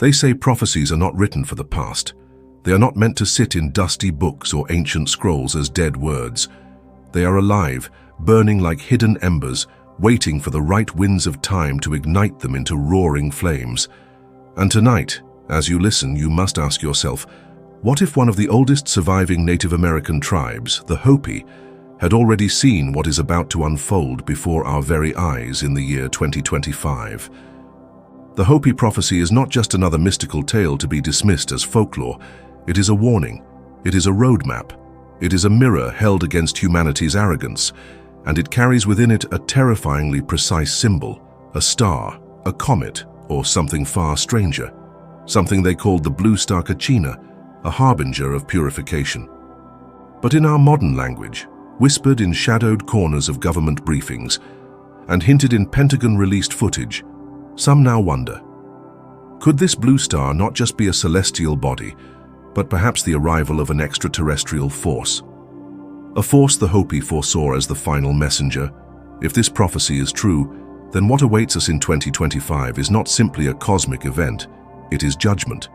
They say prophecies are not written for the past. They are not meant to sit in dusty books or ancient scrolls as dead words. They are alive, burning like hidden embers, waiting for the right winds of time to ignite them into roaring flames. And tonight, as you listen, you must ask yourself, what if one of the oldest surviving Native American tribes, the Hopi, had already seen what is about to unfold before our very eyes in the year 2025? The Hopi Prophecy is not just another mystical tale to be dismissed as folklore. It is a warning. It is a roadmap. It is a mirror held against humanity's arrogance, and it carries within it a terrifyingly precise symbol, a star, a comet, or something far stranger, something they called the blue star Kachina, a harbinger of purification. But in our modern language, whispered in shadowed corners of government briefings, and hinted in Pentagon-released footage, some now wonder, could this blue star not just be a celestial body, but perhaps the arrival of an extraterrestrial force? A force the Hopi foresaw as the final messenger. If this prophecy is true, then what awaits us in 2025 is not simply a cosmic event, it is judgment.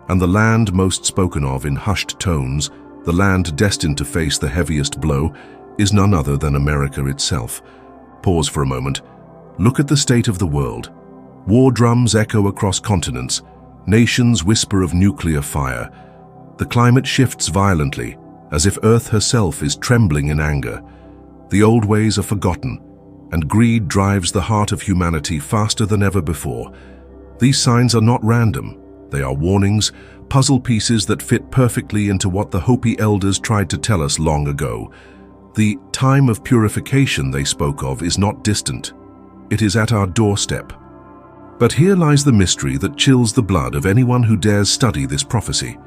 And the land most spoken of in hushed tones, the land destined to face the heaviest blow, is none other than America itself. Pause for a moment. Look at the state of the world. War drums echo across continents. Nations whisper of nuclear fire. The climate shifts violently, as if Earth herself is trembling in anger. The old ways are forgotten, and greed drives the heart of humanity faster than ever before. These signs are not random. They are warnings, puzzle pieces that fit perfectly into what the Hopi elders tried to tell us long ago. The time of purification they spoke of is not distant. It is at our doorstep. But here lies the mystery that chills the blood of anyone who dares study this prophecy.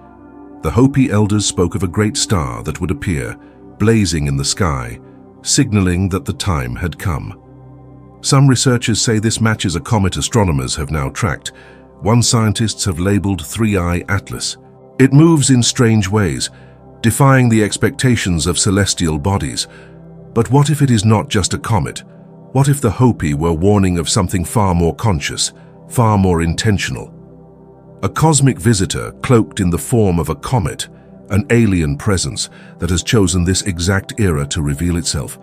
The Hopi elders spoke of a great star that would appear, blazing in the sky, signaling that the time had come. Some researchers say this matches a comet astronomers have now tracked. One scientists have labeled 3-Eye Atlas. It moves in strange ways, defying the expectations of celestial bodies. But what if it is not just a comet? What if the Hopi were warning of something far more conscious, far more intentional? A cosmic visitor cloaked in the form of a comet, an alien presence that has chosen this exact era to reveal itself.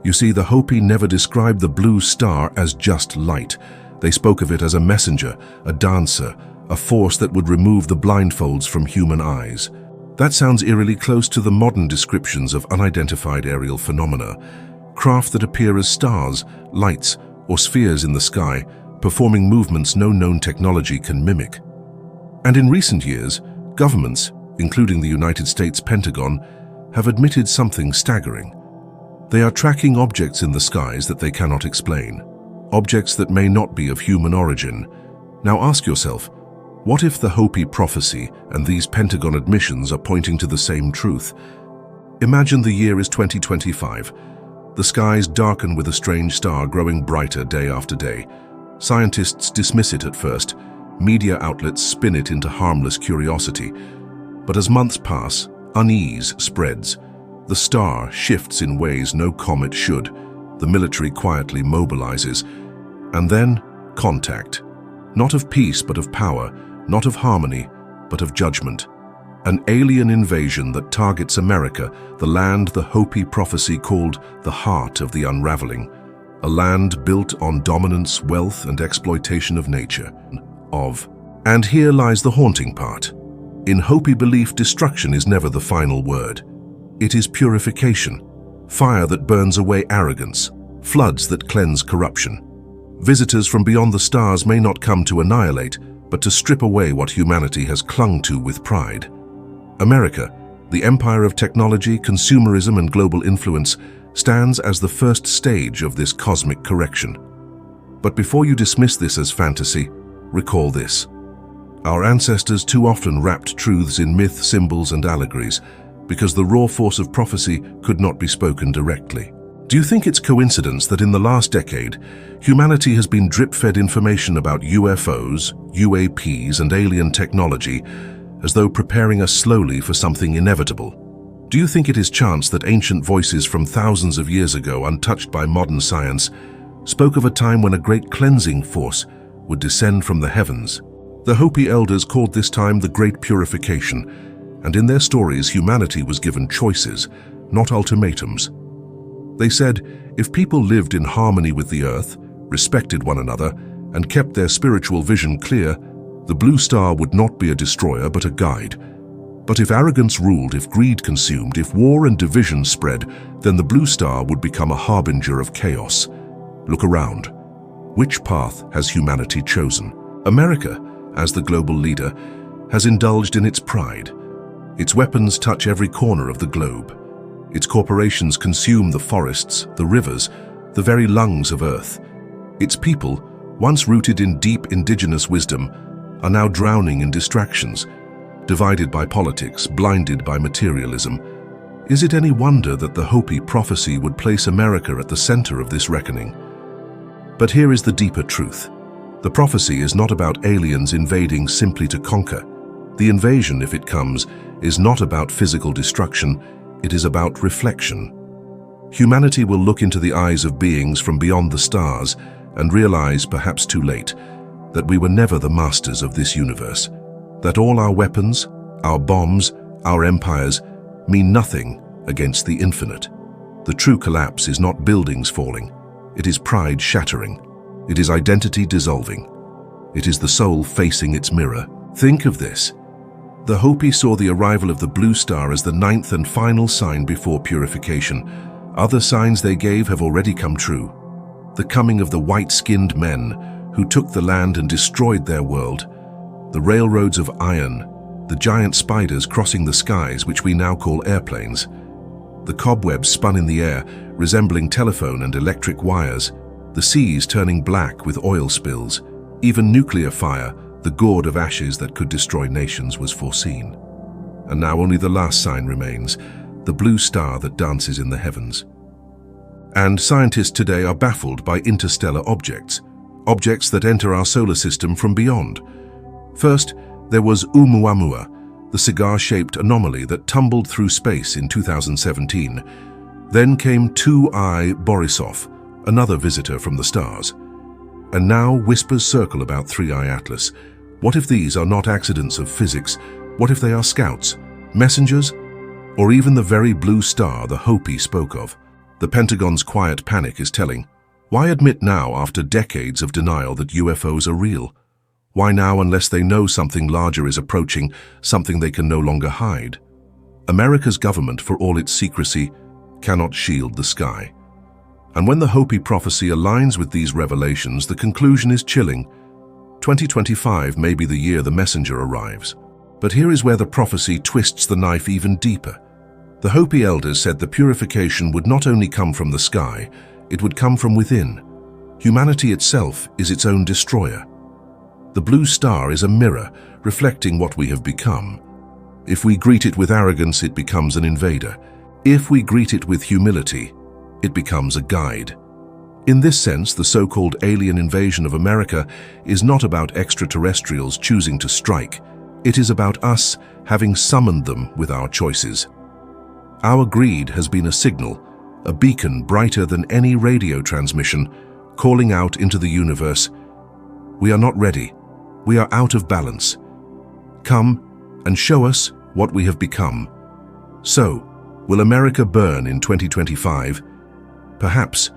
You see, the Hopi never described the blue star as just light. They spoke of it as a messenger, a dancer, a force that would remove the blindfolds from human eyes. That sounds eerily close to the modern descriptions of unidentified aerial phenomena, craft that appear as stars, lights, or spheres in the sky, performing movements no known technology can mimic. And in recent years, governments, including the United States Pentagon, have admitted something staggering. They are tracking objects in the skies that they cannot explain. Objects that may not be of human origin. Now ask yourself, what if the Hopi prophecy and these Pentagon admissions are pointing to the same truth? Imagine the year is 2025. The skies darken with a strange star growing brighter day after day. Scientists dismiss it at first. Media outlets spin it into harmless curiosity. But as months pass, unease spreads. The star shifts in ways no comet should. The military quietly mobilizes. And then, contact. Not of peace, but of power. Not of harmony, but of judgment. An alien invasion that targets America, the land the Hopi prophecy called the heart of the unraveling. A land built on dominance, wealth, and exploitation of nature. And here lies the haunting part. In Hopi belief, destruction is never the final word. It is purification. Fire that burns away arrogance, floods that cleanse corruption. Visitors from beyond the stars may not come to annihilate, but to strip away what humanity has clung to with pride. America, the empire of technology, consumerism, and global influence, stands as the first stage of this cosmic correction. But before you dismiss this as fantasy, recall this. Our ancestors too often wrapped truths in myth, symbols, and allegories, because the raw force of prophecy could not be spoken directly. Do you think it's coincidence that in the last decade, humanity has been drip-fed information about UFOs, UAPs, and alien technology, as though preparing us slowly for something inevitable? Do you think it is chance that ancient voices from thousands of years ago, untouched by modern science, spoke of a time when a great cleansing force would descend from the heavens? The Hopi elders called this time the Great Purification, and in their stories humanity was given choices, not ultimatums. They said, if people lived in harmony with the earth, respected one another, and kept their spiritual vision clear, the blue star would not be a destroyer but a guide. But if arrogance ruled, if greed consumed, if war and division spread, then the blue star would become a harbinger of chaos. Look around. Which path has humanity chosen? America, as the global leader, has indulged in its pride. Its weapons touch every corner of the globe. Its corporations consume the forests, the rivers, the very lungs of Earth. Its people, once rooted in deep indigenous wisdom, are now drowning in distractions, divided by politics, blinded by materialism. Is it any wonder that the Hopi Prophecy would place America at the center of this reckoning? But here is the deeper truth. The prophecy is not about aliens invading simply to conquer. The invasion, if it comes, is not about physical destruction, it is about reflection. Humanity will look into the eyes of beings from beyond the stars and realize, perhaps too late, that we were never the masters of this universe, that all our weapons, our bombs, our empires mean nothing against the infinite. The true collapse is not buildings falling, it is pride shattering, it is identity dissolving, it is the soul facing its mirror. Think of this. The Hopi saw the arrival of the blue star as the ninth and final sign before purification. Other signs they gave have already come true. The coming of the white-skinned men who took the land and destroyed their world, the railroads of iron, the giant spiders crossing the skies which we now call airplanes, the cobwebs spun in the air resembling telephone and electric wires, the seas turning black with oil spills, even nuclear fire, the gourd of ashes that could destroy nations, was foreseen. And now only the last sign remains, the blue star that dances in the heavens. And scientists today are baffled by interstellar objects that enter our solar system from beyond. First, there was Oumuamua, the cigar-shaped anomaly that tumbled through space in 2017. Then came 2I Borisov, another visitor from the stars. And now whispers circle about 3I Atlas. What if these are not accidents of physics? What if they are scouts, messengers, or even the very blue star the Hopi spoke of? The Pentagon's quiet panic is telling. Why admit now, after decades of denial, that UFOs are real? Why now unless they know something larger is approaching, something they can no longer hide? America's government, for all its secrecy, cannot shield the sky. And when the Hopi Prophecy aligns with these revelations, the conclusion is chilling. 2025 may be the year the messenger arrives. But here is where the prophecy twists the knife even deeper. The Hopi elders said the purification would not only come from the sky, it would come from within. Humanity itself is its own destroyer. The blue star is a mirror, reflecting what we have become. If we greet it with arrogance, it becomes an invader. If we greet it with humility, it becomes a guide. In this sense, the so-called alien invasion of America is not about extraterrestrials choosing to strike. It is about us having summoned them with our choices. Our greed has been a signal, a beacon brighter than any radio transmission, calling out into the universe. We are not ready. We are out of balance. Come and show us what we have become. So, will America burn in 2025? Perhaps,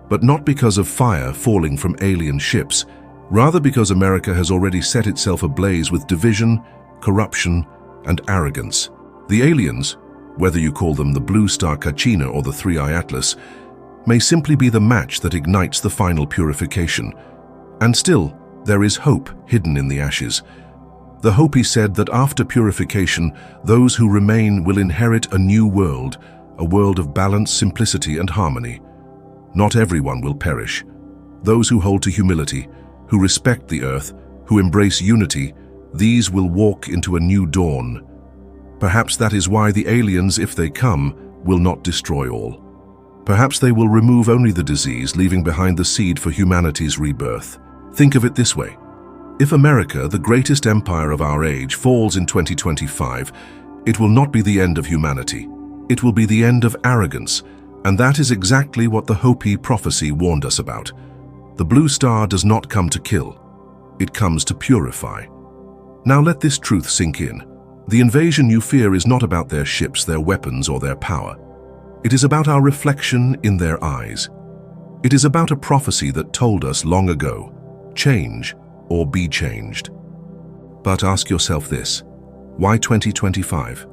but not because of fire falling from alien ships, rather because America has already set itself ablaze with division, corruption, and arrogance. The aliens, whether you call them the Blue Star Kachina or the 3I Atlas, may simply be the match that ignites the final purification. And still, there is hope hidden in the ashes. The Hopi said that after purification, those who remain will inherit a new world, a world of balance, simplicity, and harmony. Not everyone will perish. Those who hold to humility, who respect the earth, who embrace unity, these will walk into a new dawn. Perhaps that is why the aliens, if they come, will not destroy all. Perhaps they will remove only the disease, leaving behind the seed for humanity's rebirth. Think of it this way. If America, the greatest empire of our age, falls in 2025, it will not be the end of humanity. It will be the end of arrogance, and that is exactly what the Hopi Prophecy warned us about. The blue star does not come to kill. It comes to purify. Now let this truth sink in. The invasion you fear is not about their ships, their weapons, or their power. It is about our reflection in their eyes. It is about a prophecy that told us long ago, change or be changed. But ask yourself this, why 2025?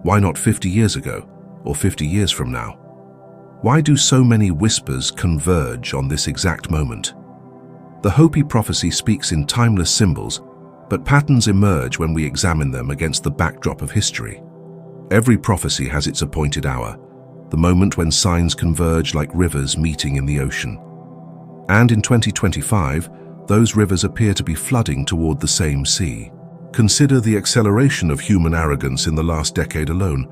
Why not 50 years ago or 50 years from now? Why do so many whispers converge on this exact moment? The Hopi Prophecy speaks in timeless symbols, but patterns emerge when we examine them against the backdrop of history. Every prophecy has its appointed hour, the moment when signs converge like rivers meeting in the ocean. And in 2025, those rivers appear to be flooding toward the same sea. Consider the acceleration of human arrogance in the last decade alone.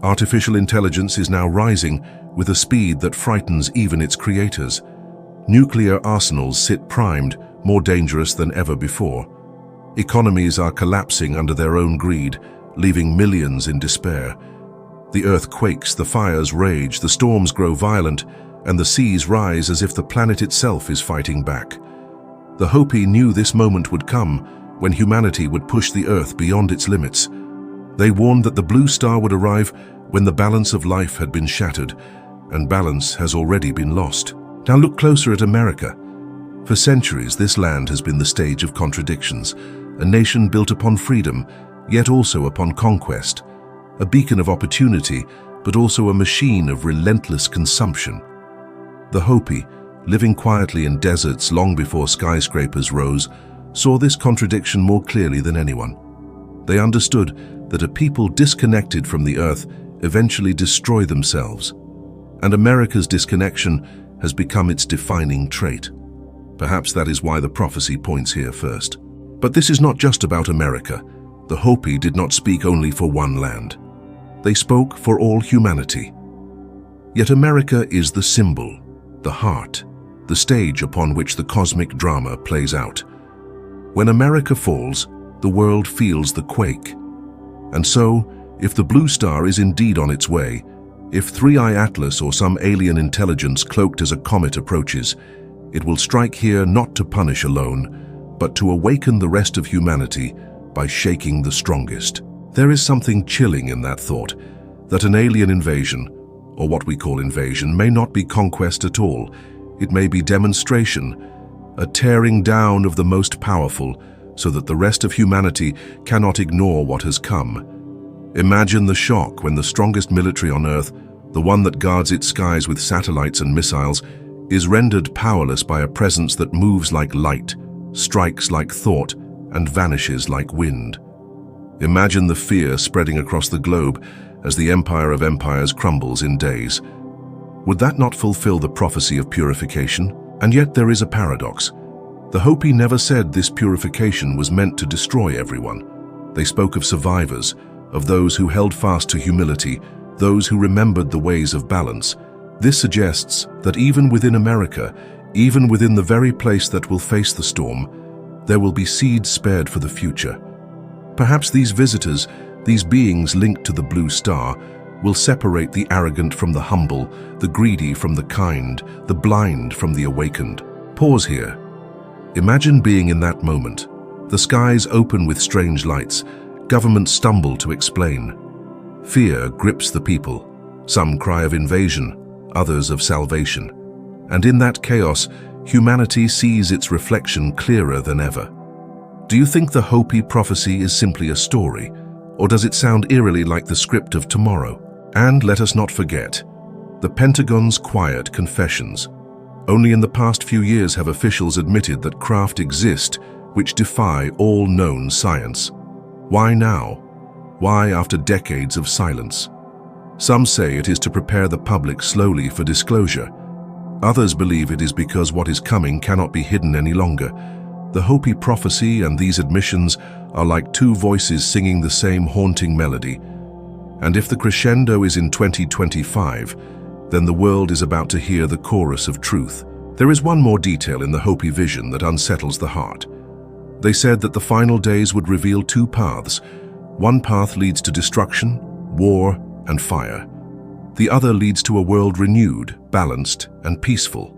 Artificial intelligence is now rising with a speed that frightens even its creators. Nuclear arsenals sit primed, more dangerous than ever before. Economies are collapsing under their own greed, leaving millions in despair. The earth quakes, the fires rage, the storms grow violent, and the seas rise as if the planet itself is fighting back. The Hopi knew this moment would come, when humanity would push the earth beyond its limits. They warned that the blue star would arrive when the balance of life had been shattered, and balance has already been lost. Now look closer at America. For centuries, this land has been the stage of contradictions, a nation built upon freedom, yet also upon conquest, a beacon of opportunity, but also a machine of relentless consumption. The Hopi, living quietly in deserts long before skyscrapers rose, saw this contradiction more clearly than anyone. They understood that a people disconnected from the earth eventually destroy themselves, and America's disconnection has become its defining trait. Perhaps that is why the prophecy points here first. But this is not just about America. The Hopi did not speak only for one land. They spoke for all humanity. Yet America is the symbol, the heart, the stage upon which the cosmic drama plays out. When America falls, the world feels the quake. And so, if the blue star is indeed on its way, if 3I Atlas or some alien intelligence cloaked as a comet approaches, it will strike here not to punish alone, but to awaken the rest of humanity by shaking the strongest. There is something chilling in that thought, that an alien invasion, or what we call invasion, may not be conquest at all. It may be demonstration, a tearing down of the most powerful, so that the rest of humanity cannot ignore what has come. Imagine the shock when the strongest military on Earth, the one that guards its skies with satellites and missiles, is rendered powerless by a presence that moves like light, strikes like thought, and vanishes like wind. Imagine the fear spreading across the globe as the empire of empires crumbles in days. Would that not fulfill the prophecy of purification? And yet there is a paradox. The Hopi never said this purification was meant to destroy everyone. They spoke of survivors, of those who held fast to humility, those who remembered the ways of balance. This suggests that even within America, even within the very place that will face the storm, there will be seeds spared for the future. Perhaps these visitors, these beings linked to the blue star, will separate the arrogant from the humble, the greedy from the kind, the blind from the awakened. Pause here. Imagine being in that moment. The skies open with strange lights. Governments stumble to explain. Fear grips the people. Some cry of invasion, others of salvation. And in that chaos, humanity sees its reflection clearer than ever. Do you think the Hopi prophecy is simply a story, or does it sound eerily like the script of tomorrow? And let us not forget, the Pentagon's quiet confessions. Only in the past few years have officials admitted that craft exist which defy all known science. Why now? Why after decades of silence? Some say it is to prepare the public slowly for disclosure. Others believe it is because what is coming cannot be hidden any longer. The Hopi prophecy and these admissions are like two voices singing the same haunting melody. And if the crescendo is in 2025, then the world is about to hear the chorus of truth. There is one more detail in the Hopi vision that unsettles the heart. They said that the final days would reveal two paths. One path leads to destruction, war, and fire. The other leads to a world renewed, balanced, and peaceful.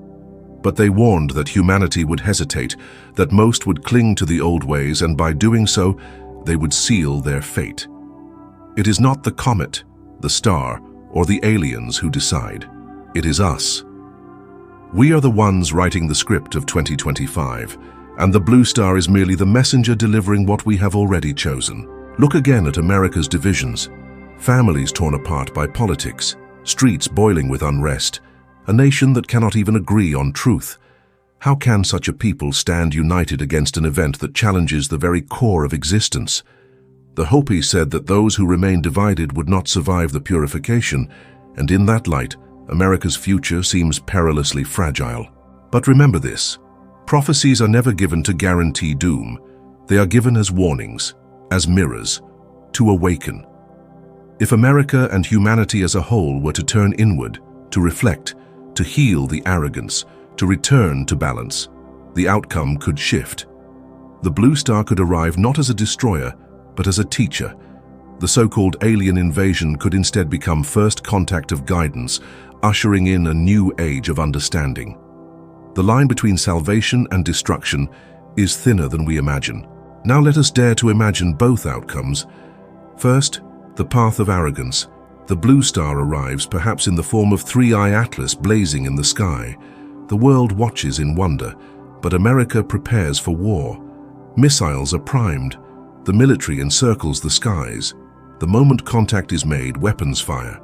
But they warned that humanity would hesitate, that most would cling to the old ways, and by doing so, they would seal their fate. It is not the comet, the star, or the aliens who decide. It is us. We are the ones writing the script of 2025, and the blue star is merely the messenger delivering what we have already chosen. Look again at America's divisions. Families torn apart by politics, streets boiling with unrest, a nation that cannot even agree on truth. How can such a people stand united against an event that challenges the very core of existence? The Hopi said that those who remain divided would not survive the purification, and in that light, America's future seems perilously fragile. But remember this: prophecies are never given to guarantee doom. They are given as warnings, as mirrors, to awaken. If America and humanity as a whole were to turn inward, to reflect, to heal the arrogance, to return to balance, the outcome could shift. The blue star could arrive not as a destroyer, but as a teacher. The so-called alien invasion could instead become first contact of guidance, ushering in a new age of understanding. The line between salvation and destruction is thinner than we imagine. Now let us dare to imagine both outcomes. First, the path of arrogance. The blue star arrives, perhaps in the form of three-eye Atlas blazing in the sky. The world watches in wonder, but America prepares for war. Missiles are primed. The military encircles the skies. The moment contact is made, weapons fire.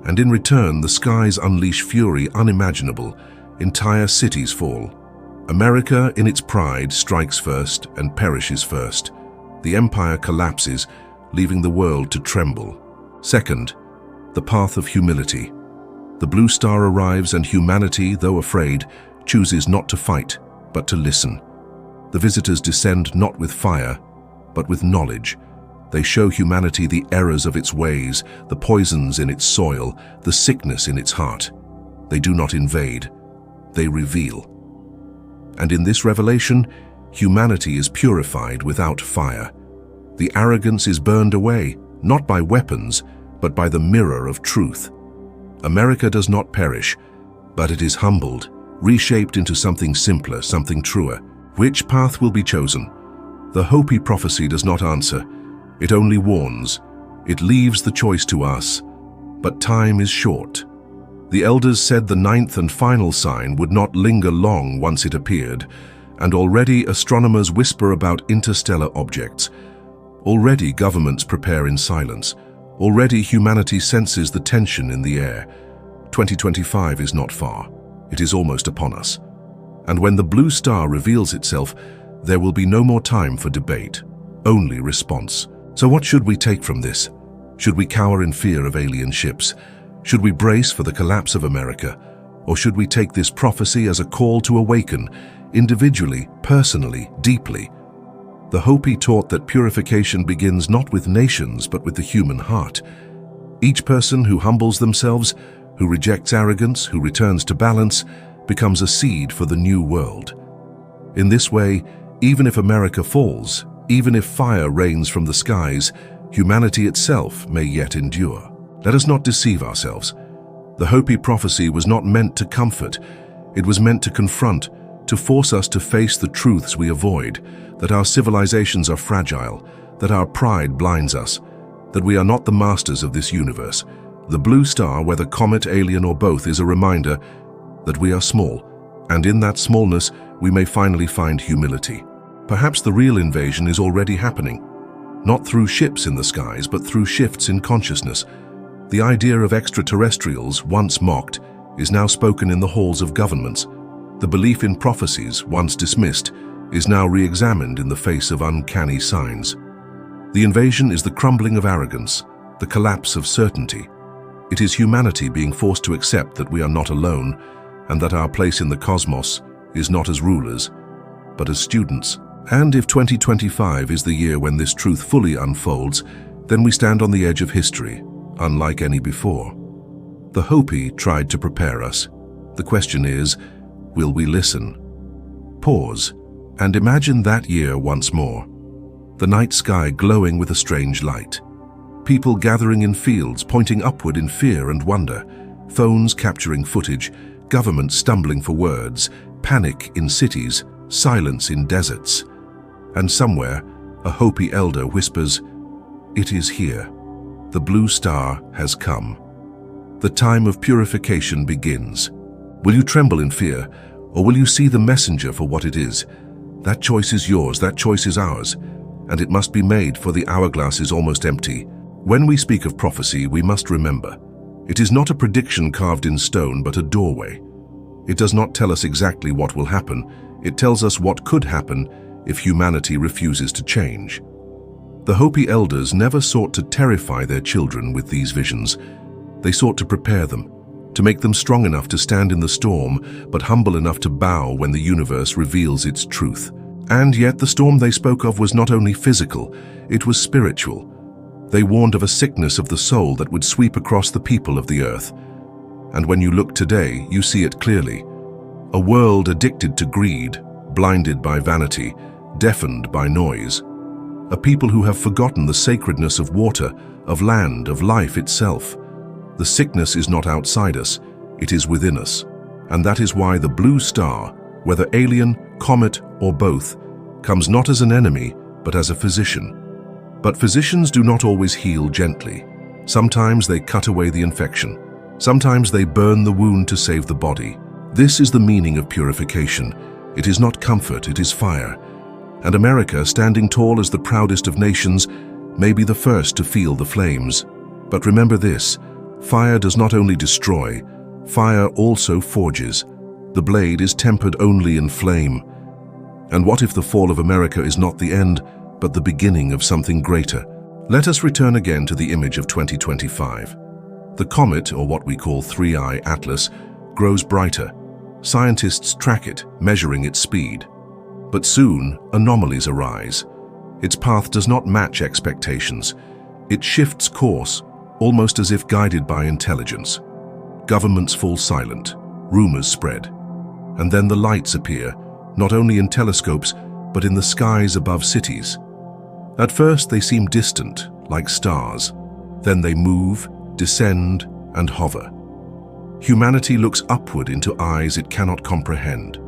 And in return, the skies unleash fury unimaginable. Entire cities fall. America, in its pride, strikes first and perishes first. The empire collapses, leaving the world to tremble. Second, the path of humility. The blue star arrives, and humanity, though afraid, chooses not to fight, but to listen. The visitors descend not with fire, but with knowledge. They show humanity the errors of its ways, the poisons in its soil, the sickness in its heart. They do not invade, they reveal. And in this revelation, humanity is purified without fire. The arrogance is burned away, not by weapons, but by the mirror of truth. America does not perish, but it is humbled, reshaped into something simpler, something truer. Which path will be chosen? The Hopi Prophecy does not answer. It only warns. It leaves the choice to us. But time is short. The elders said the ninth and final sign would not linger long once it appeared, and already astronomers whisper about interstellar objects. Already governments prepare in silence. Already humanity senses the tension in the air. 2025 is not far. It is almost upon us. And when the blue star reveals itself, there will be no more time for debate, only response. So what should we take from this? Should we cower in fear of alien ships? Should we brace for the collapse of America? Or should we take this prophecy as a call to awaken, individually, personally, deeply? The Hopi taught that purification begins not with nations, but with the human heart. Each person who humbles themselves, who rejects arrogance, who returns to balance, becomes a seed for the new world. In this way, even if America falls, even if fire rains from the skies, humanity itself may yet endure. Let us not deceive ourselves. The Hopi Prophecy was not meant to comfort. It was meant to confront, to force us to face the truths we avoid, that our civilizations are fragile, that our pride blinds us, that we are not the masters of this universe. The blue star, whether comet, alien, or both, is a reminder that we are small, and in that smallness we may finally find humility. Perhaps the real invasion is already happening, not through ships in the skies, but through shifts in consciousness. The idea of extraterrestrials, once mocked, is now spoken in the halls of governments. The belief in prophecies, once dismissed, is now re-examined in the face of uncanny signs. The invasion is the crumbling of arrogance, the collapse of certainty. It is humanity being forced to accept that we are not alone, and that our place in the cosmos is not as rulers, but as students. And if 2025 is the year when this truth fully unfolds, then we stand on the edge of history, unlike any before. The Hopi tried to prepare us. The question is, will we listen? Pause, and imagine that year once more. The night sky glowing with a strange light. People gathering in fields, pointing upward in fear and wonder. Phones capturing footage, governments stumbling for words, panic in cities, silence in deserts. And somewhere, a Hopi elder whispers, "It is here. The blue star has come. The time of purification begins." Will you tremble in fear, or will you see the messenger for what it is? That choice is yours, that choice is ours, and it must be made, for the hourglass is almost empty. When we speak of prophecy, we must remember, it is not a prediction carved in stone, but a doorway. It does not tell us exactly what will happen, it tells us what could happen if humanity refuses to change. The Hopi elders never sought to terrify their children with these visions. They sought to prepare them, to make them strong enough to stand in the storm, but humble enough to bow when the universe reveals its truth. And yet the storm they spoke of was not only physical, it was spiritual. They warned of a sickness of the soul that would sweep across the people of the earth. And when you look today, you see it clearly. A world addicted to greed, blinded by vanity, deafened by noise. A people who have forgotten the sacredness of water, of land, of life itself. The sickness is not outside us, it is within us. And that is why the blue star, whether alien, comet, or both, comes not as an enemy, but as a physician. But physicians do not always heal gently. Sometimes they cut away the infection. Sometimes they burn the wound to save the body. This is the meaning of purification. It is not comfort, it is fire. And America, standing tall as the proudest of nations, may be the first to feel the flames. But remember this, fire does not only destroy, fire also forges. The blade is tempered only in flame. And what if the fall of America is not the end, but the beginning of something greater? Let us return again to the image of 2025. The comet, or what we call 3-eye Atlas, grows brighter. Scientists track it, measuring its speed. But soon, anomalies arise. Its path does not match expectations. It shifts course, almost as if guided by intelligence. Governments fall silent, rumors spread. And then the lights appear, not only in telescopes, but in the skies above cities. At first they seem distant, like stars. Then they move, descend, and hover. Humanity looks upward into eyes it cannot comprehend.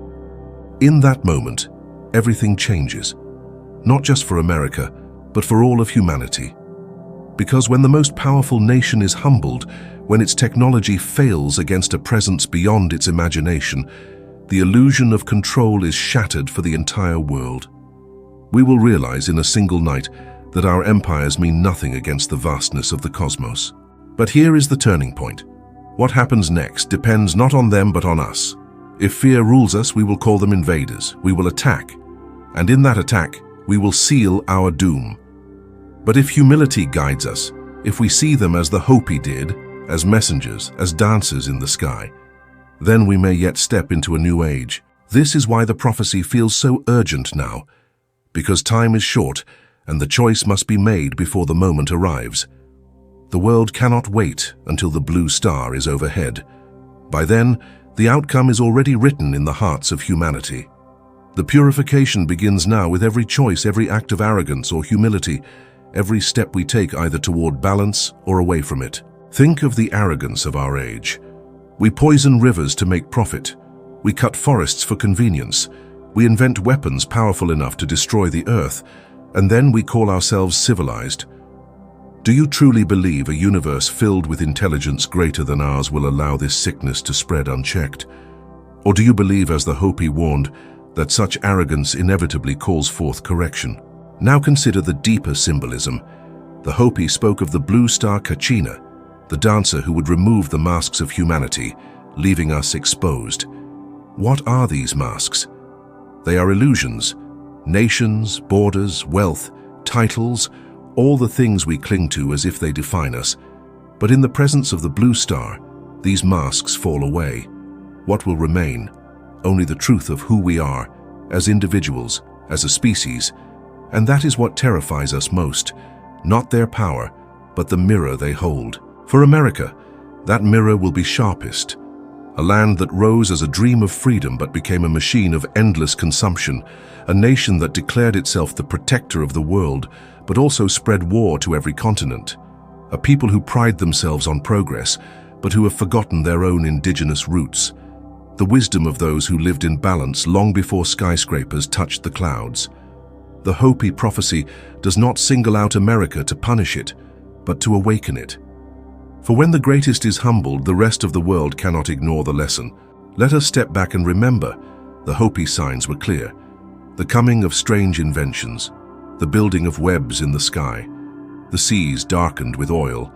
In that moment, everything changes. Not just for America, but for all of humanity. Because when the most powerful nation is humbled, when its technology fails against a presence beyond its imagination, the illusion of control is shattered for the entire world. We will realize in a single night that our empires mean nothing against the vastness of the cosmos. But here is the turning point. What happens next depends not on them but on us. If fear rules us, we will call them invaders. We will attack. And in that attack, we will seal our doom. But if humility guides us, if we see them as the Hopi did, as messengers, as dancers in the sky, then we may yet step into a new age. This is why the prophecy feels so urgent now, because time is short and the choice must be made before the moment arrives. The world cannot wait until the blue star is overhead. By then, the outcome is already written in the hearts of humanity. The purification begins now with every choice, every act of arrogance or humility, every step we take either toward balance or away from it. Think of the arrogance of our age. We poison rivers to make profit. We cut forests for convenience. We invent weapons powerful enough to destroy the earth, and then we call ourselves civilized. Do you truly believe a universe filled with intelligence greater than ours will allow this sickness to spread unchecked? Or do you believe, as the Hopi warned, that such arrogance inevitably calls forth correction? Now consider the deeper symbolism. The Hopi spoke of the blue star Kachina, the dancer who would remove the masks of humanity, leaving us exposed. What are these masks? They are illusions. Nations, borders, wealth, titles, all the things we cling to as if they define us. But in the presence of the blue star, these masks fall away. What will remain? Only the truth of who we are, as individuals, as a species. And that is what terrifies us most, not their power, but the mirror they hold. For America, that mirror will be sharpest. A land that rose as a dream of freedom but became a machine of endless consumption. A nation that declared itself the protector of the world, but also spread war to every continent. A people who pride themselves on progress, but who have forgotten their own indigenous roots. the wisdom of those who lived in balance long before skyscrapers touched the clouds. The Hopi Prophecy does not single out America to punish it, but to awaken it. For when the greatest is humbled, the rest of the world cannot ignore the lesson. Let us step back and remember, the Hopi signs were clear. The coming of strange inventions, the building of webs in the sky, the seas darkened with oil,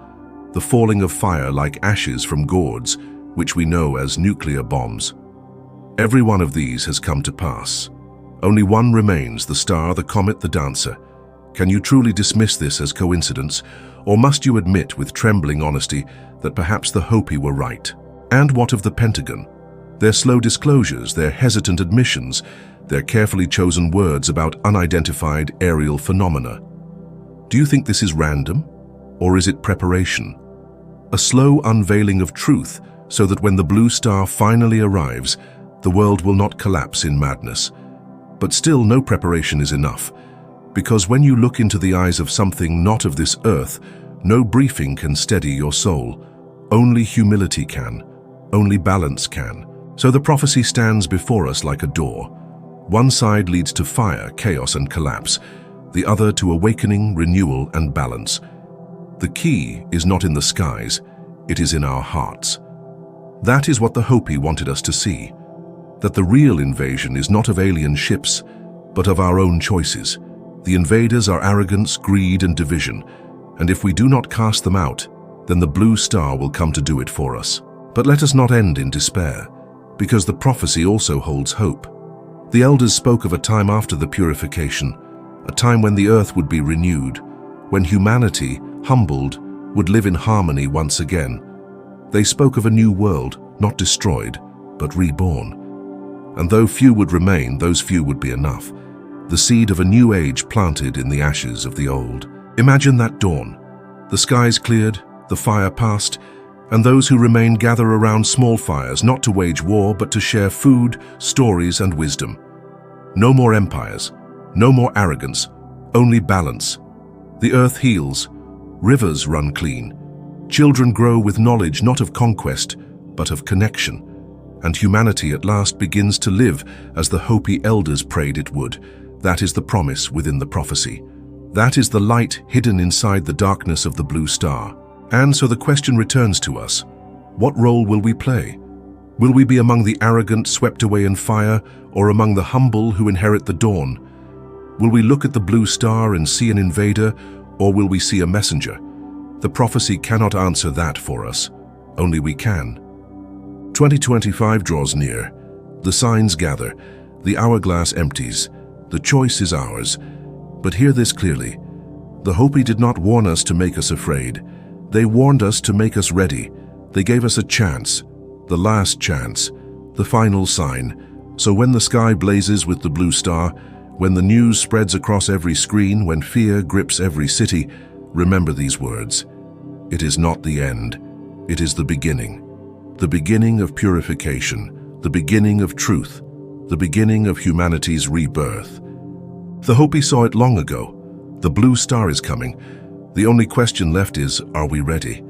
the falling of fire like ashes from gourds, which we know as nuclear bombs. Every one of these has come to pass. Only one remains, the star, the comet, the dancer. Can you truly dismiss this as coincidence, or must you admit with trembling honesty that perhaps the Hopi were right? And what of the Pentagon? Their slow disclosures, their hesitant admissions, their carefully chosen words about unidentified aerial phenomena. Do you think this is random, or is it preparation? A slow unveiling of truth so that when the blue star finally arrives, the world will not collapse in madness. But still, no preparation is enough, because when you look into the eyes of something not of this earth, no briefing can steady your soul. Only humility can, only balance can. So the prophecy stands before us like a door. One side leads to fire, chaos, and collapse, the other to awakening, renewal, and balance. The key is not in the skies, it is in our hearts. That is what the Hopi wanted us to see, that the real invasion is not of alien ships, but of our own choices. The invaders are arrogance, greed, and division, and if we do not cast them out, then the blue star will come to do it for us. But let us not end in despair, because the prophecy also holds hope. The elders spoke of a time after the purification, a time when the earth would be renewed, when humanity, humbled, would live in harmony once again. They spoke of a new world, not destroyed, but reborn. And though few would remain, those few would be enough. The seed of a new age planted in the ashes of the old. Imagine that dawn. The skies cleared, the fire passed, and those who remain gather around small fires, not to wage war, but to share food, stories, and wisdom. No more empires, no more arrogance, only balance. The earth heals, rivers run clean, children grow with knowledge not of conquest, but of connection, and humanity at last begins to live as the Hopi elders prayed it would. That is the promise within the prophecy. That is the light hidden inside the darkness of the blue star. And so the question returns to us. What role will we play? Will we be among the arrogant swept away in fire, or among the humble who inherit the dawn? Will we look at the blue star and see an invader, or will we see a messenger? The prophecy cannot answer that for us. Only we can. 2025 draws near. The signs gather. The hourglass empties. The choice is ours. But hear this clearly. The Hopi did not warn us to make us afraid. They warned us to make us ready. They gave us a chance, the last chance, the final sign. So when the sky blazes with the blue star, when the news spreads across every screen, when fear grips every city, remember these words. It is not the end. It is the beginning of purification, the beginning of truth, the beginning of humanity's rebirth. The Hopi saw it long ago. The blue star is coming. The only question left is, are we ready?